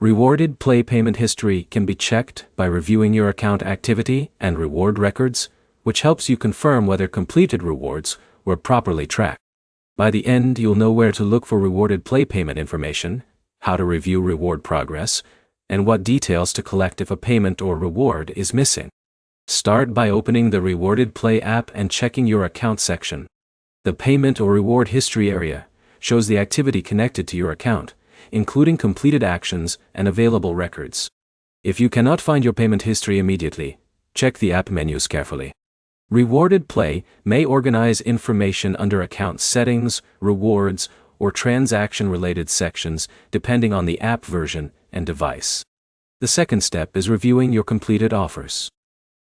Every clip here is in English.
Rewarded Play payment history can be checked by reviewing your account activity and reward records, which helps you confirm whether completed rewards were properly tracked. By the end, you'll know where to look for Rewarded Play payment information, how to review reward progress, and what details to collect if a payment or reward is missing. Start by opening the Rewarded Play app and checking your account section. The Payment or Reward History area shows the activity connected to your account, including completed actions and available records. If you cannot find your payment history immediately, check the app menus carefully. Rewarded Play may organize information under account settings, rewards, or transaction-related sections depending on the app version and device. The second step is reviewing your completed offers.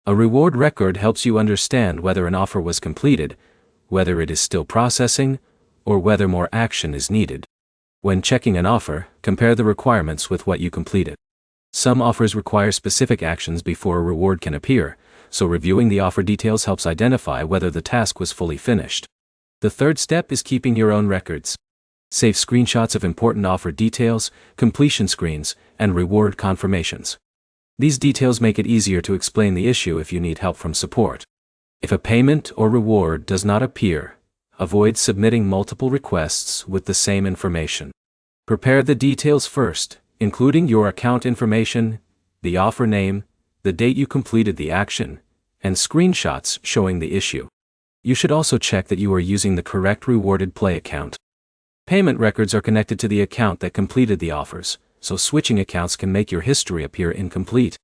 A reward record helps you understand whether an offer was completed, whether it is still processing, or whether more action is needed. When checking an offer, compare the requirements with what you completed. Some offers require specific actions before a reward can appear, so reviewing the offer details helps identify whether the task was fully finished. The third step is keeping your own records. Save screenshots of important offer details, completion screens, and reward confirmations. These details make it easier to explain the issue if you need help from support. If a payment or reward does not appear, avoid submitting multiple requests with the same information. Prepare the details first, including your account information, the offer name, the date you completed the action, and screenshots showing the issue. You should also check that you are using the correct Rewarded Play account. Payment records are connected to the account that completed the offers, so switching accounts can make your history appear incomplete.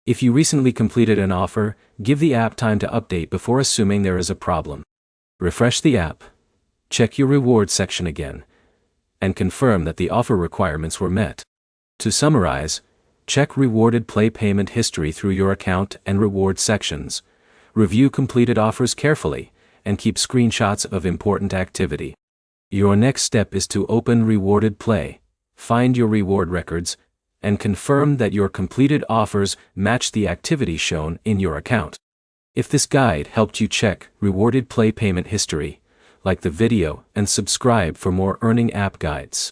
If you recently completed an offer, give the app time to update before assuming there is a problem. Refresh the app, check your reward section again, and confirm that the offer requirements were met. To summarize, check Rewarded Play payment history through your account and reward sections, review completed offers carefully, and keep screenshots of important activity. Your next step is to open Rewarded Play, find your reward records, and confirm that your completed offers match the activity shown in your account. If this guide helped you check Rewarded Play payment history, like the video and subscribe for more earning app guides.